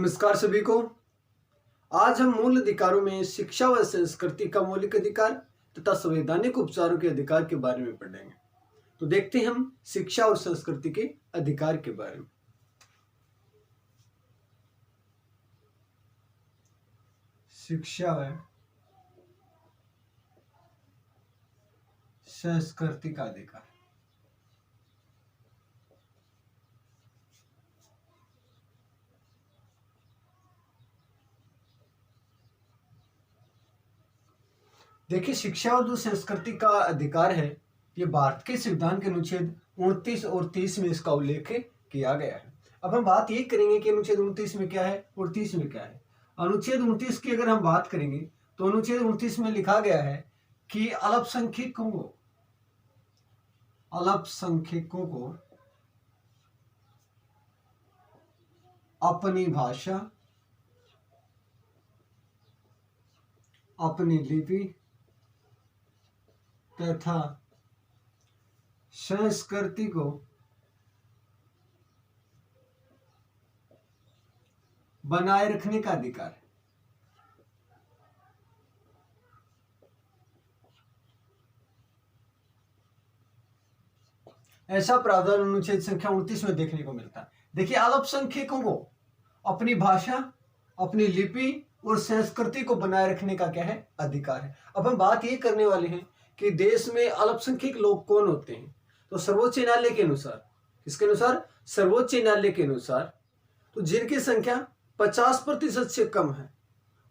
नमस्कार सभी को। आज हम मूल अधिकारों में शिक्षा व संस्कृति का मौलिक अधिकार तथा संवैधानिक उपचारों के अधिकार के बारे में पढ़ेंगे। तो देखते हैं हम शिक्षा और संस्कृति के अधिकार के बारे में। शिक्षा व संस्कृति का अधिकार। देखिए, शिक्षा और जो संस्कृति का अधिकार है, ये भारत के संविधान के अनुच्छेद 29 और 30 में इसका उल्लेख किया गया है। अब हम बात ये करेंगे कि अनुच्छेद 29 में क्या है और 30 में क्या है। अनुच्छेद 29 की अगर हम बात करेंगे तो अनुच्छेद 29 में लिखा गया है कि अल्पसंख्यकों को अपनी भाषा, अपनी लिपि तथा संस्कृति को बनाए रखने का अधिकार है। ऐसा प्रावधान अनुच्छेद संख्या 29 में देखने को मिलता है। देखिए, अल्पसंख्यकों को अपनी भाषा, अपनी लिपि और संस्कृति को बनाए रखने का क्या है? अधिकार है। अब हम बात ये करने वाले हैं कि देश में अल्पसंख्यक लोग कौन होते हैं। तो सर्वोच्च न्यायालय के अनुसार, किसके अनुसार? सर्वोच्च न्यायालय के अनुसार, तो जिनकी संख्या 50% से कम है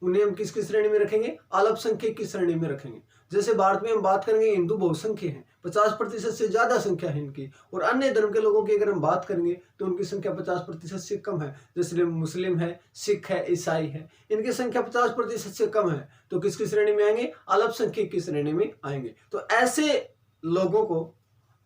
उन्हें हम किसकी श्रेणी में रखेंगे? अल्पसंख्यक की श्रेणी में रखेंगे। जैसे भारत में हम बात करेंगे, हिंदू बहुसंख्य हैं, 50% से ज्यादा संख्या है इनकी, और अन्य धर्म के लोगों की अगर हम बात करेंगे तो उनकी संख्या 50% से कम है। जैसे मुस्लिम है, सिख है, ईसाई है, इनकी संख्या 50% से कम है, तो किसकी श्रेणी में आएंगे? अल्पसंख्यक की श्रेणी में आएंगे। तो ऐसे लोगों को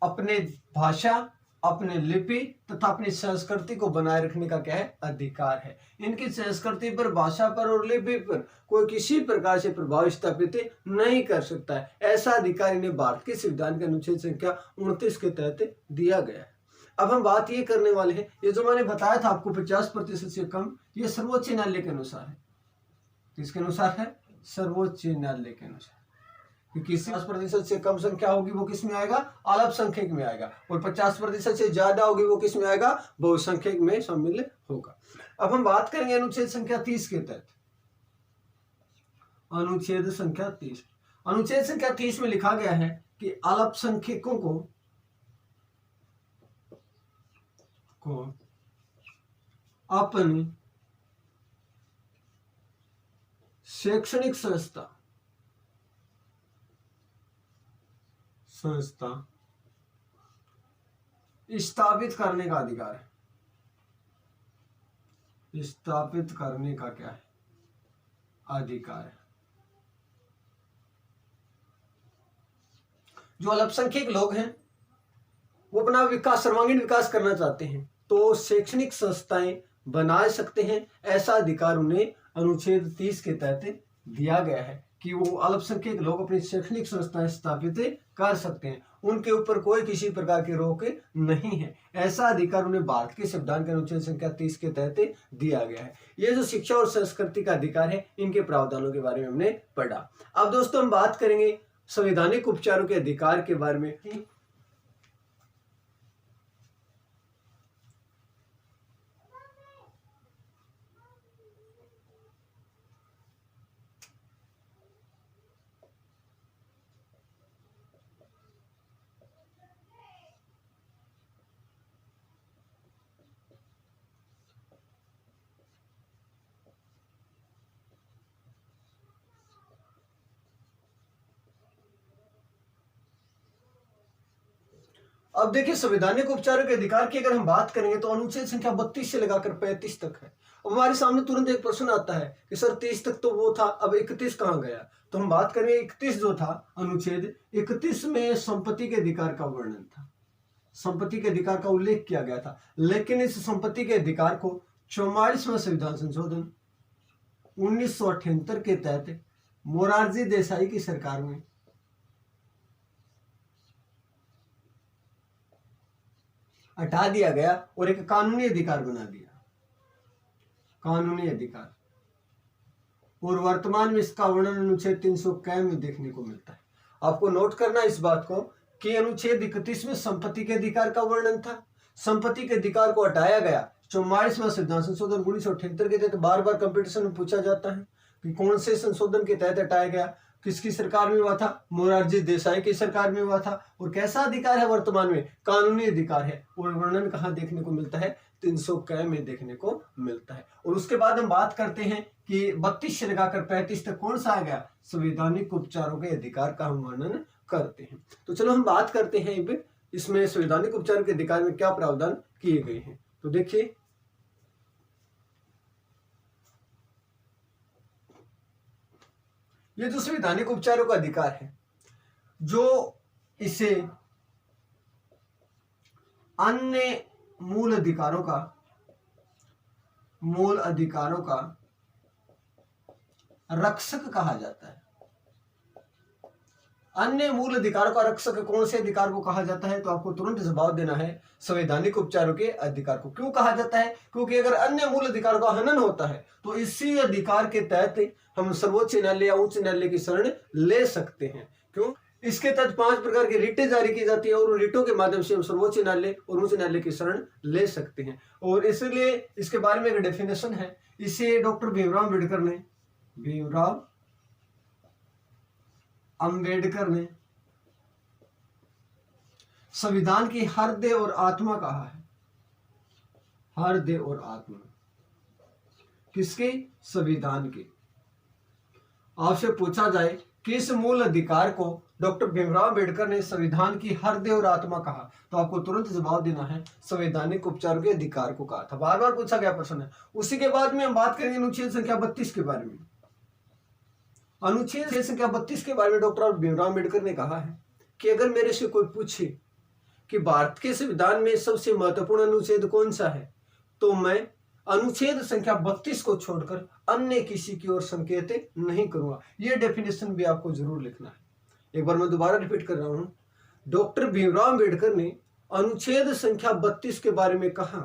अपने भाषा, अपने लिपि तथा अपनी संस्कृति को बनाए रखने का क्या है? अधिकार है। इनकी संस्कृति पर, भाषा पर और लिपि पर कोई किसी प्रकार से प्रभाव स्थापित नहीं कर सकता है। ऐसा अधिकार इन्हें भारत के संविधान के अनुच्छेद संख्या 29 के तहत दिया गया है। अब हम बात ये करने वाले हैं, ये जो मैंने बताया था आपको 50% से कम, ये सर्वोच्च न्यायालय के अनुसार है। किसके अनुसार है? सर्वोच्च न्यायालय के अनुसार। किसी 50% से कम संख्या होगी वो किस में आएगा? अल्पसंख्यक में आएगा, और 50% से ज्यादा होगी वो किस में आएगा? बहुसंख्यक में शामिल होगा। अब हम बात करेंगे अनुच्छेद संख्या 30 के तहत। अनुच्छेद संख्या 30, अनुच्छेद संख्या 30 में लिखा गया है कि अल्पसंख्यकों को अपनी शैक्षणिक संस्था स्थापित करने का अधिकार है। स्थापित करने का क्या है? अधिकार है। जो अल्पसंख्यक लोग हैं वो अपना विकास, सर्वांगीण विकास करना चाहते हैं तो शैक्षणिक संस्थाएं बना सकते हैं। ऐसा अधिकार उन्हें अनुच्छेद 30 के तहत दिया गया है कि वो अल्पसंख्यक लोग अपनी शैक्षणिक संस्थाएं स्थापित कर सकते हैं, उनके ऊपर कोई किसी प्रकार की रोक नहीं है। ऐसा अधिकार उन्हें भारत के संविधान के अनुच्छेद संख्या 30 के तहत दिया गया है। ये जो शिक्षा और संस्कृति का अधिकार है, इनके प्रावधानों के बारे में हमने पढ़ा। अब दोस्तों हम बात करेंगे संवैधानिक उपचारों के अधिकार के बारे में। अब देखिए, संवैधानिक उपचारों के अधिकार की अगर हम बात करेंगे तो अनुच्छेद संख्या 32 से लगाकर 35 तक है। अब हमारे सामने तुरंत एक प्रश्न आता है कि सर 30 तक तो वो था, अब 31 कहाँ गया? तो हम बात करेंगे 31 जो था, अनुच्छेद 31 में संपत्ति के अधिकार का वर्णन था, संपत्ति के अधिकार का उल्लेख किया गया था। लेकिन इस संपत्ति के अधिकार को 44वां संविधान संशोधन 1978 के तहत मोरारजी देसाई की सरकार में हटा दिया गया और एक कानूनी अधिकार बना दिया। कानूनी अधिकार, और वर्तमान में इसका वर्णन अनुच्छेद 300 में देखने को मिलता है। आपको नोट करना इस बात को कि अनुच्छेद 31 में संपत्ति के अधिकार का वर्णन था। संपत्ति के अधिकार को हटाया गया। 44वां संविधान संशोधन 1978 के तहत बार बार कंपटीशन में पूछा जाता है कि कौन से संशोधन के तहत हटाया गया, किसकी सरकार में हुआ था, मोरारजी देसाई की सरकार में हुआ था, और कैसा अधिकार है वर्तमान में, कानूनी अधिकार है, और वर्णन कहाँ देखने को मिलता है, 300 में देखने को मिलता है। और उसके बाद हम बात करते हैं कि 32 से लगाकर 35 तक कौन सा आ गया, संवैधानिक उपचारों के अधिकार का हम वर्णन करते हैं। तो चलो हम बात करते हैं इसमें संवैधानिक उपचार के अधिकार में क्या प्रावधान किए गए हैं। तो देखिए, ये जो संवैधानिक उपचारों का अधिकार है, जो इसे अन्य मूल अधिकारों का रक्षक कहा जाता है। अन्य मूल अधिकारों का रक्षक कौन से अधिकार को कहा जाता है, तो आपको तुरंत जवाब देना है, संवैधानिक उपचारों के अधिकार को। क्यों कहा जाता है, क्योंकि अगर अन्य मूल अधिकारों का हनन होता है तो इसी अधिकार के तहत हम सर्वोच्च न्यायालय या उच्च न्यायालय की शरण ले सकते हैं। क्यों, इसके तहत 5 प्रकार की रिटें जारी की जाती है, और उन रिटों के माध्यम से हम सर्वोच्च न्यायालय और उच्च न्यायालय की शरण ले सकते हैं। और इसलिए इसके बारे में एक डेफिनेशन है, इसे डॉक्टर भीमराव अम्बेडकर ने संविधान की हृदय और आत्मा कहा है। हृदय और आत्मा किसके, संविधान के। आपसे पूछा जाए किस मूल अधिकार को डॉक्टर भीमराव अम्बेडकर ने संविधान की हृदय और आत्मा कहा, तो आपको तुरंत जवाब देना है, संवैधानिक उपचार के अधिकार को कहा था। बार बार पूछा गया प्रश्न है। उसी के बाद में हम बात करेंगे अनुच्छेद संख्या 32 के बारे में। अनुच्छेद संख्या 32 के बारे में डॉक्टर भीमराव अम्बेडकर ने कहा है कि अगर मेरे से कोई पूछे कि भारत के संविधान में सबसे महत्वपूर्ण अनुच्छेद कौन सा है, तो मैं अनुच्छेद संख्या 32 को छोड़कर अन्य किसी की ओर संकेत नहीं करूंगा। यह डेफिनेशन भी आपको जरूर लिखना है। एक बार मैं दोबारा रिपीट कर रहा हूं, डॉक्टर भीमराव अम्बेडकर ने अनुच्छेद संख्या 32 के बारे में कहा,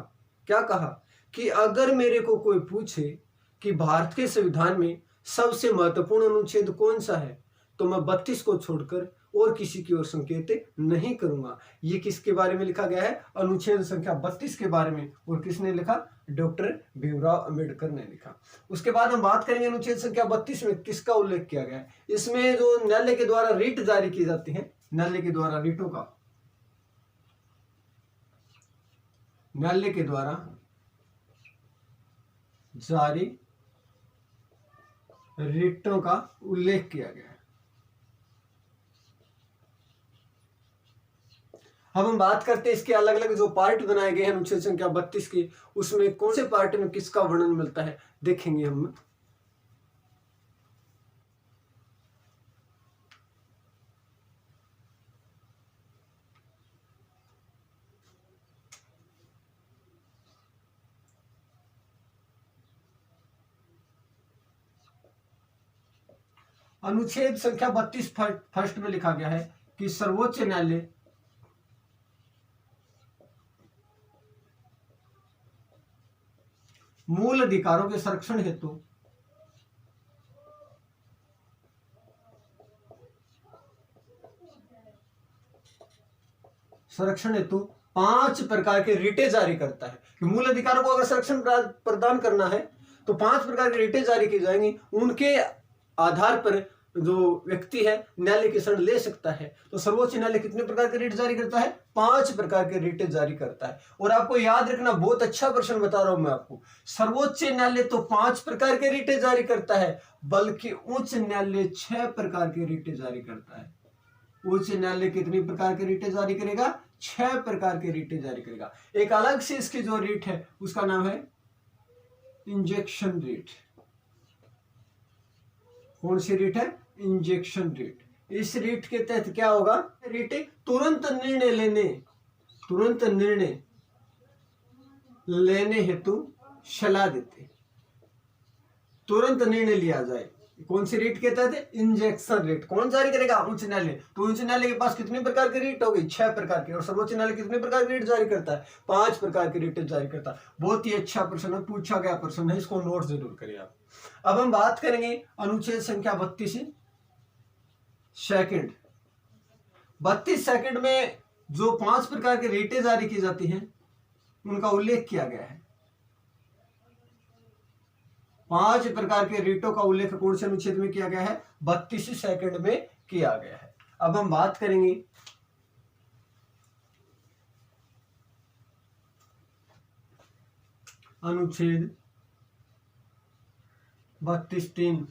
क्या कहा, कि अगर मेरे को कोई पूछे कि भारत के संविधान में सबसे महत्वपूर्ण अनुच्छेद कौन सा है, तो मैं 32 को छोड़कर और किसी की ओर संकेत नहीं करूंगा। ये किसके बारे में लिखा गया है, अनुच्छेद संख्या 32 के बारे में। और किसने लिखा, डॉक्टर भीमराव अम्बेडकर ने लिखा। उसके बाद हम बात करेंगे अनुच्छेद संख्या 32 में किसका उल्लेख किया गया है। इसमें जो न्यायालय के द्वारा रिट जारी की जाती है, न्यायालय के द्वारा रिटों का, न्यायालय के द्वारा जारी रिटों का उल्लेख किया गया है। अब हम बात करते हैं इसके अलग अलग जो पार्ट बनाए गए हैं अनुच्छेद संख्या 32 के, उसमें कौन से पार्ट में किसका वर्णन मिलता है, देखेंगे हम। अनुच्छेद संख्या 32 फर्स्ट में लिखा गया है कि सर्वोच्च न्यायालय मूल अधिकारों के संरक्षण हेतु 5 प्रकार के रिटें जारी करता है। कि मूल अधिकारों को अगर संरक्षण प्रदान करना है तो 5 प्रकार की रिटें जारी की जाएंगी, उनके आधार पर जो व्यक्ति है न्यायालय की शरण ले सकता है। तो सर्वोच्च न्यायालय कितने प्रकार के रिट जारी करता है, 5 प्रकार के रिट जारी करता है। और आपको याद रखना, बहुत अच्छा प्रश्न बता रहा हूं मैं आपको, सर्वोच्च न्यायालय तो 5 प्रकार के रिट जारी करता है, बल्कि उच्च न्यायालय 6 प्रकार के रिट जारी करता है। उच्च न्यायालय कितनी प्रकार के रिट जारी करेगा, 6 प्रकार के रिट जारी करेगा। एक अलग से इसकी जो रिट है उसका नाम है इंजेक्शन रिट। कौन सी रिट है, इंजेक्शन रिट। इस रिट के तहत क्या होगा, रिट तुरंत निर्णय लेने हेतु सलाह देते, तुरंत निर्णय लिया जाए। कौन सी रीट के तहत? इंजेक्शन रीट। कौन जारी करेगा? उच्च न्यायालय। तो उच्च न्यायालय के पास कितने प्रकार की रीट होगी? 6 प्रकार की। और सर्वोच्च न्यायालय कितने प्रकार की रीट जारी करता है? 5 प्रकार की रीट जारी करता है। बहुत ही अच्छा प्रश्न है, पूछा गया प्रश्न है, इसको नोट जरूर करिए आप। अब हम बात करेंगे अनुच्छेद संख्या 32 सेकंड। 32 सेकंड में जो 5 प्रकार की रीटें जारी की जाती हैं उनका उल्लेख किया गया है। 5 प्रकार के रीटों का उल्लेख कौन से अनुच्छेद में किया गया है? 32 सेकंड में किया गया है। अब हम बात करेंगे अनुच्छेद 32(3).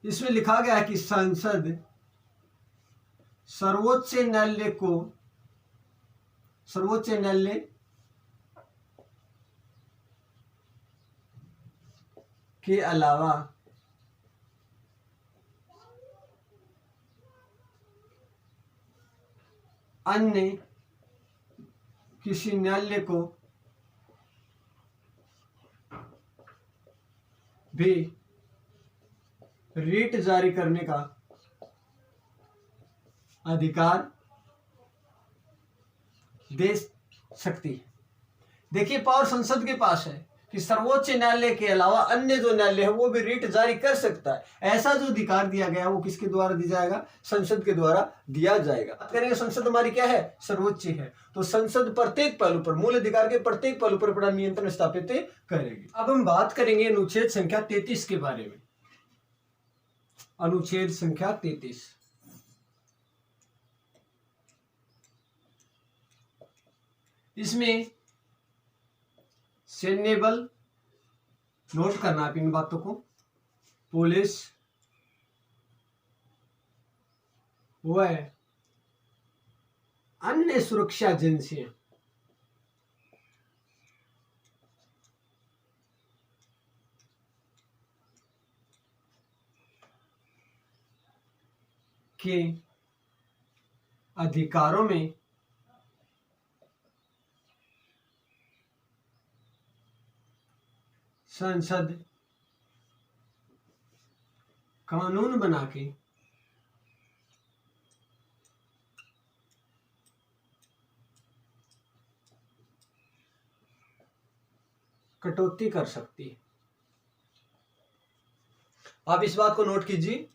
इसमें लिखा गया है कि संसद सर्वोच्च न्यायालय के अलावा अन्य किसी न्यायालय को भी रीट जारी करने का अधिकार दे सकती है। देखिए, पावर संसद के पास है कि सर्वोच्च न्यायालय के अलावा अन्य जो न्यायालय है वो भी रीट जारी कर सकता है। ऐसा जो अधिकार दिया गया है वो किसके द्वारा दिया जाएगा? संसद के द्वारा दिया जाएगा। बात करेंगे संसद हमारी क्या है? सर्वोच्च है। तो संसद प्रत्येक पहलू पर, मूल अधिकार के प्रत्येक पहलू पर अपना नियंत्रण स्थापित करेगी। अब हम बात करेंगे अनुच्छेद संख्या 33 के बारे में। अनुच्छेद संख्या 33। इसमें सैन्य बल, नोट करना आप इन बातों को, पुलिस व अन्य सुरक्षा एजेंसियां के अधिकारों में संसद कानून बना के कटौती कर सकती है। आप इस बात को नोट कीजिए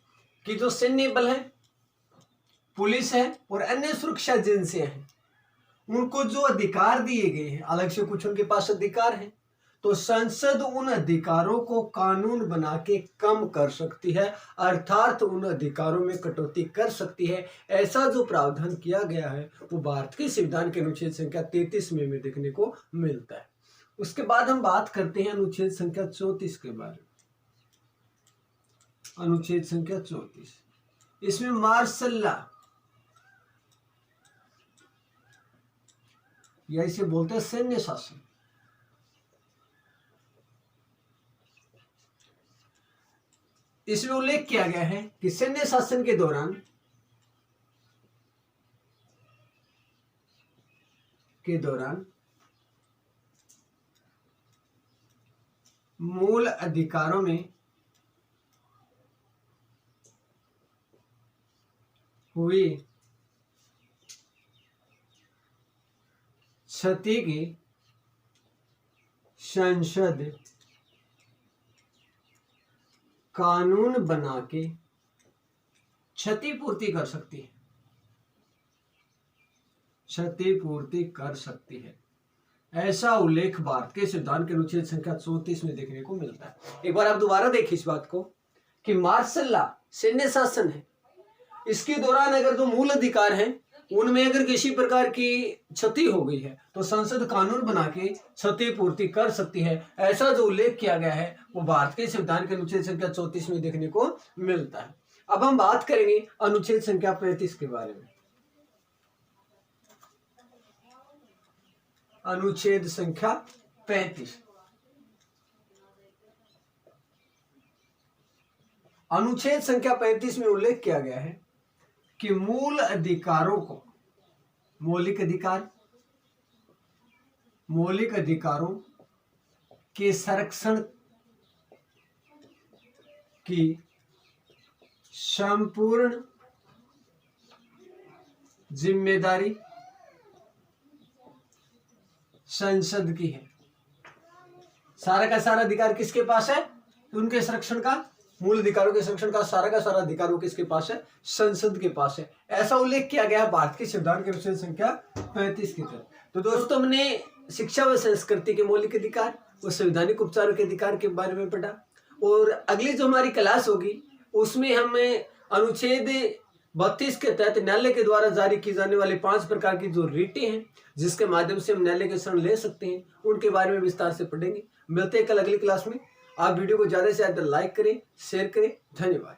कि जो सैन्य बल है, पुलिस है और अन्य सुरक्षा एजेंसियां हैं, उनको जो अधिकार दिए गए हैं, अलग से कुछ उनके पास अधिकार है, तो संसद उन अधिकारों को कानून बना के कम कर सकती है, अर्थात उन अधिकारों में कटौती कर सकती है। ऐसा जो प्रावधान किया गया है वो भारत के संविधान के अनुच्छेद संख्या 33 में देखने को मिलता है। उसके बाद हम बात करते हैं अनुच्छेद संख्या 34 के बारे में। अनुच्छेद संख्या 34, इसमें मार्शल लॉ, या इसे बोलते हैं सैन्य शासन। इसमें उल्लेख किया गया है कि सैन्य शासन के दौरान मूल अधिकारों में हुई क्षति की संसद कानून बना के क्षतिपूर्ति कर सकती है, क्षतिपूर्ति कर सकती है। ऐसा उल्लेख भारत के संविधान के अनुच्छेद संख्या 34 में देखने को मिलता है। एक बार आप दोबारा देखिए इस बात को कि मार्शल लॉ सैन्य शासन है, इसके दौरान अगर जो मूल अधिकार हैं उनमें अगर किसी प्रकार की क्षति हो गई है तो संसद कानून बना के क्षतिपूर्ति कर सकती है। ऐसा जो उल्लेख किया गया है वो भारत के संविधान के अनुच्छेद संख्या 34 में देखने को मिलता है। अब हम बात करेंगे अनुच्छेद संख्या 35 के बारे में। अनुच्छेद संख्या 35। अनुच्छेद संख्या 35 में उल्लेख किया गया है कि मूल अधिकारों को, मौलिक अधिकारों के संरक्षण कि संपूर्ण जिम्मेदारी संसद की है। सारा का सारा अधिकार किसके पास है? उनके संरक्षण का, मूल अधिकारों के संरक्षण का सारा अधिकारों किसके पास है? संसद के पास है। ऐसा उल्लेख किया गया है भारत के संविधान के अनुच्छेद संख्या 35 की तरफ। तो दोस्तों, हमने शिक्षा व संस्कृति के मौलिक अधिकार और संवैधानिक उपचारों के अधिकार के बारे में पढ़ा, और अगली जो हमारी क्लास होगी उसमें हमें अनुच्छेद 32 के तहत न्यायालय के द्वारा जारी की जाने वाली 5 प्रकार की जो रिटें हैं जिसके माध्यम से हम न्यायालय के शरण ले सकते हैं, उनके बारे में विस्तार से पढ़ेंगे। मिलते हैं कल अगली क्लास में। आप वीडियो को ज़्यादा से ज़्यादा लाइक करें, शेयर करें। धन्यवाद।